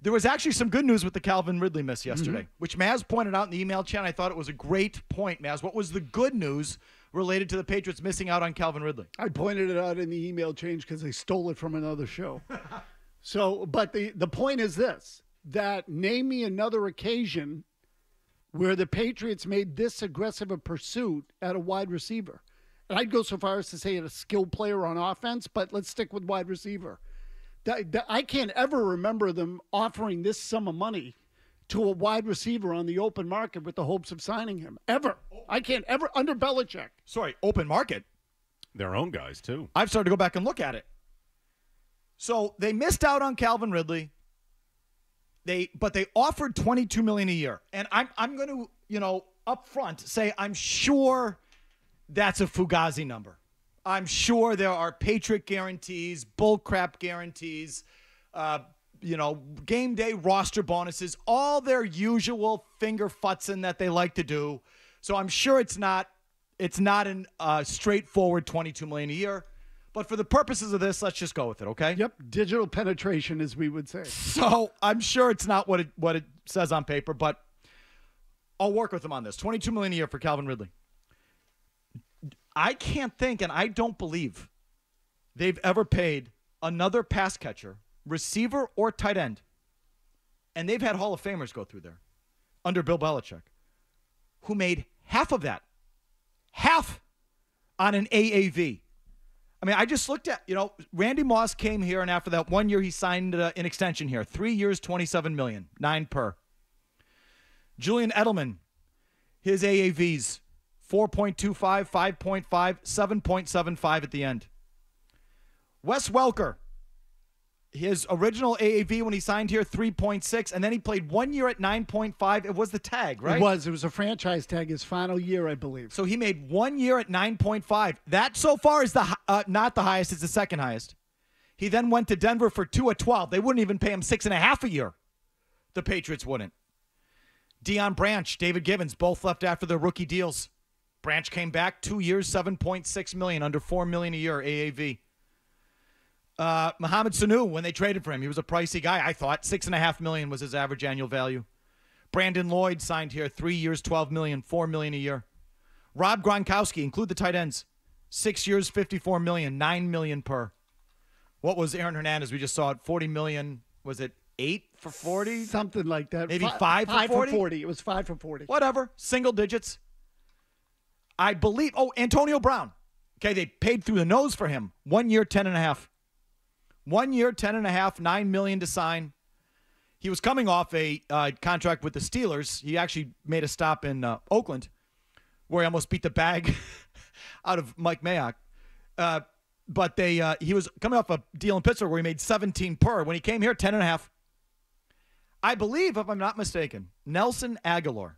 There was actually some good news with the Calvin Ridley miss yesterday, which Maz pointed out in the email chat. I thought it was a great point, Maz. What was the good news related to the Patriots missing out on Calvin Ridley? I pointed it out in the email change because they stole it from another show. But the point is this, that name me another occasion where the Patriots made this aggressive a pursuit at a wide receiver. And I'd go so far as to say at a skilled player on offense, but let's stick with wide receiver. I can't ever remember them offering this sum of money to a wide receiver on the open market with the hopes of signing him. Ever. I can't ever, under Belichick. Sorry, open market? Their own guys, too. I've started to go back and look at it. So they missed out on Calvin Ridley. But they offered $22 million a year. And I'm going to, up front say I'm sure that's a Fugazi number. I'm sure there are Patriot guarantees, bullcrap guarantees, game day roster bonuses, all their usual finger futzing that they like to do. So I'm sure it's not a straightforward $22 million a year. But for the purposes of this, let's just go with it, okay? Yep, digital penetration, as we would say. So I'm sure it's not what it says on paper, but I'll work with them on this. $22 million a year for Calvin Ridley. I can't think, and I don't believe they've ever paid another pass catcher, receiver, or tight end, and they've had Hall of Famers go through there under Bill Belichick, who made half of that, half on an AAV. I mean, I just looked at, Randy Moss came here, and after that 1 year, he signed an extension here. 3 years, $27 million, 9 per. Julian Edelman, his AAVs, 4.25, 5.5, 7.75 at the end. Wes Welker, his original AAV when he signed here, 3.6, and then he played 1 year at 9.5. It was the tag, right? It was a franchise tag his final year, I believe. So he made 1 year at 9.5. That so far is not the highest, it's the second highest. He then went to Denver for 2 at 12. They wouldn't even pay him 6.5 a year. The Patriots wouldn't. Deion Branch, David Givens, both left after their rookie deals. Branch came back 2 years, $7.6 million, under $4 million a year AAV. Mohamed Sanu, when they traded for him, he was a pricey guy, I thought. $6.5 million was his average annual value. Brandon Lloyd signed here 3 years, $12 million, $4 million a year. Rob Gronkowski, include the tight ends, 6 years, $54 million, $9 million per. What was Aaron Hernandez? We just saw it, $40 million. Was it 8 for 40? Something like that. Maybe 5 for 40? 5 for 40. It was 5 for 40. Whatever. Single digits. I believe. Oh, Antonio Brown. Okay, they paid through the nose for him. 1 year, 10.5. 1 year, 10.5, $9 million to sign. He was coming off a contract with the Steelers. He actually made a stop in Oakland, where he almost beat the bag out of Mike Mayock. But he was coming off a deal in Pittsburgh where he made 17 per. When he came here, 10.5. I believe, if I'm not mistaken, Nelson Aguilar,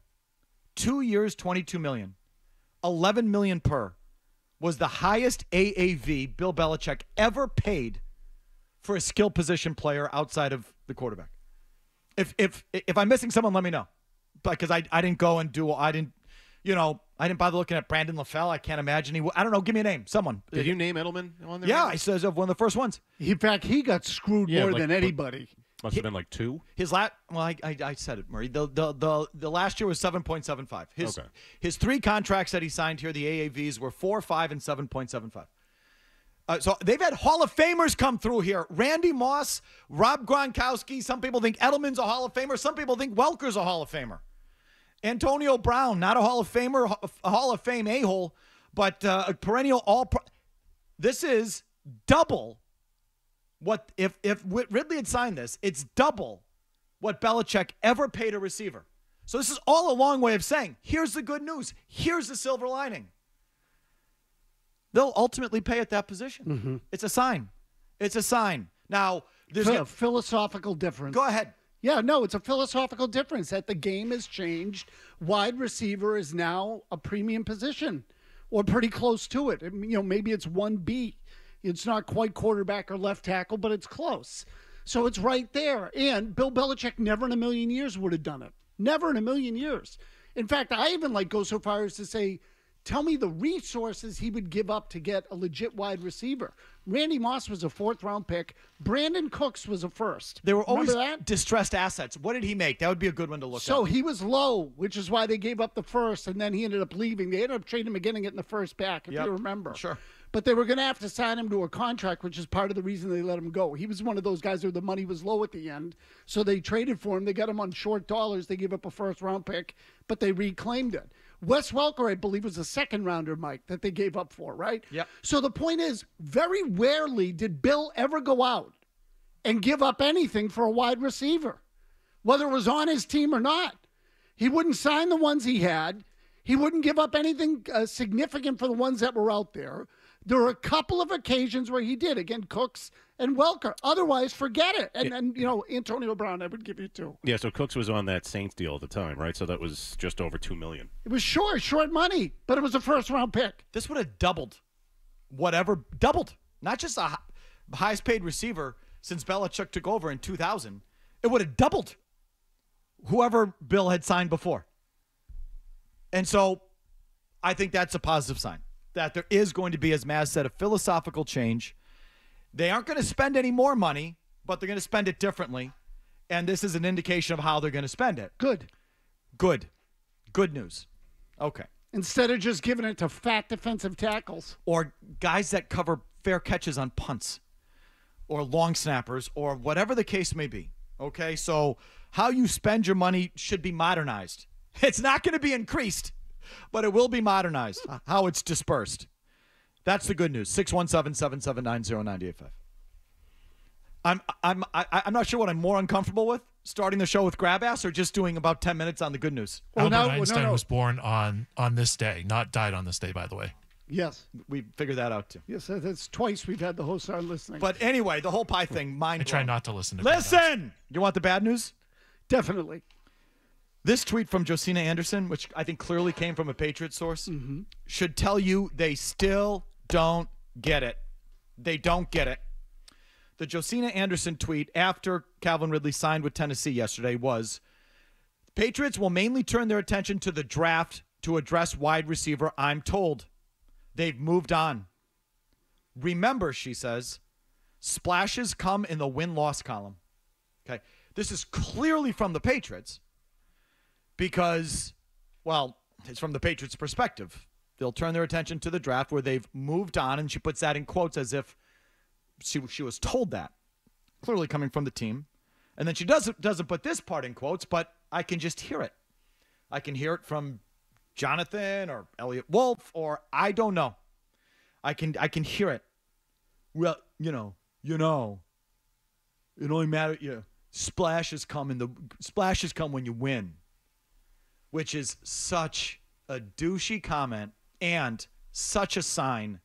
2 years, $22 million, $11 million per, was the highest AAV Bill Belichick ever paid for a skill position player outside of the quarterback. If I'm missing someone, let me know. Because I didn't go and I didn't bother looking at Brandon LaFell. I can't imagine he would. I don't know. Give me a name. Someone. Did you name Edelman on there? Yeah, I said one of the first ones. In fact, he got screwed more than anybody. Must have been like 2. His last, I said it, Murray. The last year was 7.75. His 3 contracts that he signed here, the AAVs, were 4, 5, and 7.75. So they've had Hall of Famers come through here. Randy Moss, Rob Gronkowski. Some people think Edelman's a Hall of Famer. Some people think Welker's a Hall of Famer. Antonio Brown, not a Hall of Famer, a Hall of Fame a-hole, but a perennial all-pro. This is double what, if Ridley had signed this, it's double what Belichick ever paid a receiver. So this is all a long way of saying, here's the good news. Here's the silver lining. They'll ultimately pay at that position. Mm-hmm. It's a sign. It's a sign. Now, there's a philosophical difference. Go ahead. Yeah, no, it's a philosophical difference that the game has changed. Wide receiver is now a premium position or pretty close to it. Maybe it's 1B. It's not quite quarterback or left tackle, but it's close. So it's right there. And Bill Belichick never in a million years would have done it. Never in a million years. In fact, I even go so far as to say, tell me the resources he would give up to get a legit wide receiver. Randy Moss was a 4th-round pick. Brandon Cooks was a first. They were always Remember that? distressed assets. What did he make? That would be a good one to look So at. he was low, which is why they gave up the first, and then he ended up leaving. They ended up trading him again and getting the first back, if Yep. you remember. Sure. But they were going to have to sign him to a contract, which is part of the reason they let him go. He was one of those guys where the money was low at the end, so they traded for him. They got him on short dollars. They gave up a 1st-round pick, but they reclaimed it. Wes Welker, I believe, was a 2nd-rounder, Mike, that they gave up for, right? Yep. So the point is, very rarely did Bill ever go out and give up anything for a wide receiver, whether it was on his team or not. He wouldn't sign the ones he had. He wouldn't give up anything significant for the ones that were out there. There were a couple of occasions where he did. Again, Cooks and Welker. Otherwise, forget it. And then, Antonio Brown, I would give you 2. Yeah, so Cooks was on that Saints deal at the time, right? So that was just over $2 million. It was short money, but it was a 1st-round pick. This would have doubled. Not just the highest paid receiver since Belichick took over in 2000. It would have doubled whoever Bill had signed before. And so I think that's a positive sign that there is going to be, as Maz said, a philosophical change. They aren't going to spend any more money, but they're going to spend it differently. And this is an indication of how they're going to spend it. Good. Good news. Okay. Instead of just giving it to fat defensive tackles. Or guys that cover fair catches on punts or long snappers or whatever the case may be. Okay, so how you spend your money should be modernized. It's not going to be increased, but it will be modernized, how it's dispersed. That's the good news. 617-779-0985. I'm not sure what I'm more uncomfortable with, starting the show with grab ass or just doing about 10 minutes on the good news. Well, Albert Einstein was born on this day, not died on this day, by the way. Yes. We figured that out too. Yes, that's twice we've had the host on listening. But anyway, the whole pie thing, mind I try not to listen to Listen! You want the bad news? Definitely. This tweet from Josina Anderson, which I think clearly came from a Patriots source, should tell you they still don't get it. They don't get it. The Josina Anderson tweet after Calvin Ridley signed with Tennessee yesterday was, Patriots will mainly turn their attention to the draft to address wide receiver, I'm told. They've moved on. Remember, she says, splashes come in the win-loss column. Okay, this is clearly from the Patriots because, well, it's from the Patriots' perspective. They'll turn their attention to the draft where they've moved on, and she puts that in quotes as if she was told that, clearly coming from the team. And then she doesn't put this part in quotes, but I can just hear it. I can hear it from Jonathan or Elliot Wolf or I don't know. I can hear it. Well, it only matters. Splashes come when you win, which is such a douchey comment and such a sign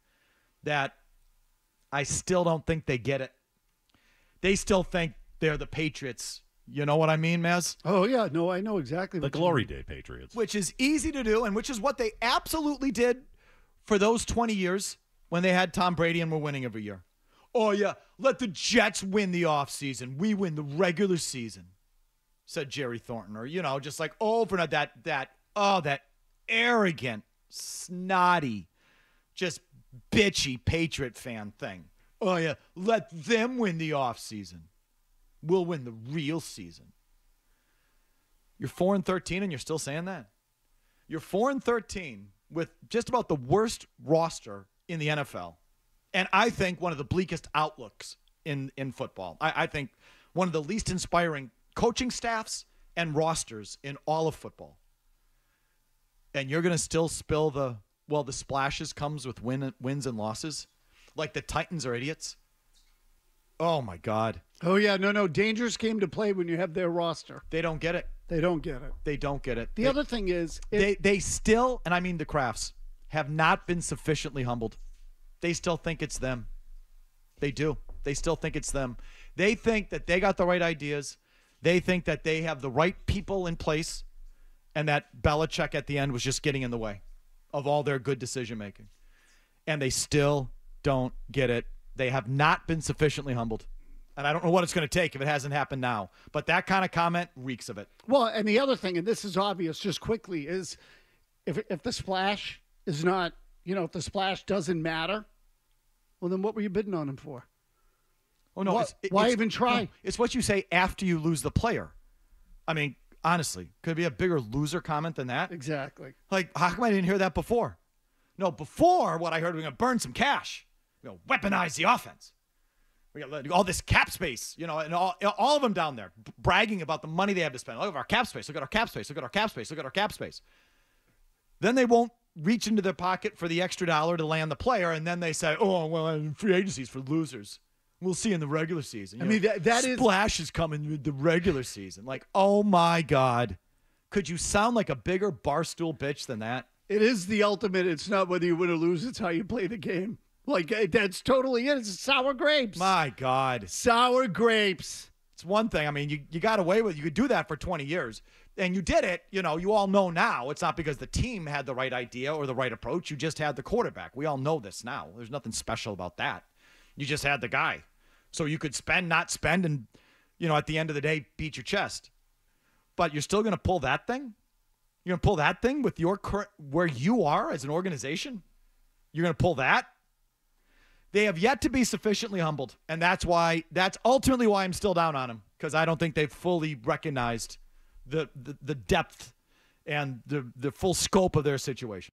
that I still don't think they get it. They still think they're the Patriots. You know what I mean, Maz? Oh, yeah. No, I know exactly The what Glory Day Patriots. Which is easy to do and which is what they absolutely did for those 20 years when they had Tom Brady and were winning every year. Oh, yeah, let the Jets win the offseason. We win the regular season, said Jerry Thornton. Or, just like over and that arrogant, snotty, just bitchy Patriot fan thing. Oh, yeah, let them win the offseason. We'll win the real season. You're 4-13 and you're still saying that? You're 4-13 with just about the worst roster in the NFL. And I think one of the bleakest outlooks in football. I think one of the least inspiring coaching staffs and rosters in all of football. And you're going to still spill the splashes comes with wins and losses? Like the Titans are idiots? Oh, my God. Oh, yeah. No. Dangerous game to play when you have their roster. They don't get it. They don't get it. They don't get it. The other thing is... They still, and I mean the Crafts, have not been sufficiently humbled. They still think it's them. They do. They still think it's them. They think that they got the right ideas. They think that they have the right people in place and that Belichick at the end was just getting in the way of all their good decision-making. And they still don't get it. They have not been sufficiently humbled. And I don't know what it's going to take if it hasn't happened now. But that kind of comment reeks of it. Well, and the other thing, and this is obvious just quickly, is if the splash is not, if the splash doesn't matter, Well, then what were you bidding on him for? Oh no! Why even try? No, it's what you say after you lose the player. I mean, honestly, could it be a bigger loser comment than that? Exactly. Like, how come I didn't hear that before? No, before what I heard, we're going to burn some cash. Weaponize the offense. We got all this cap space, and all of them down there bragging about the money they have to spend. Look at our cap space. Look at our cap space. Look at our cap space. Look at our cap space. Then they won't reach into their pocket for the extra dollar to land the player, and then they say, "Oh, well, free agency's for losers. We'll see in the regular season." I mean, that is splash is coming with the regular season. Like, oh my God, could you sound like a bigger barstool bitch than that? It is the ultimate. It's not whether you win or lose. It's how you play the game. Like, that's totally it. It's sour grapes. My God, sour grapes. It's one thing. I mean, you got away with it. You could do that for 20 years. And you did it. You all know now. It's not because the team had the right idea or the right approach. You just had the quarterback. We all know this now. There's nothing special about that. You just had the guy. So you could spend, not spend, and, at the end of the day, beat your chest. But you're still going to pull that thing? You're going to pull that thing with your current, where you are as an organization? You're going to pull that? They have yet to be sufficiently humbled. And that's ultimately why I'm still down on them, because I don't think they've fully recognized the depth and the full scope of their situation.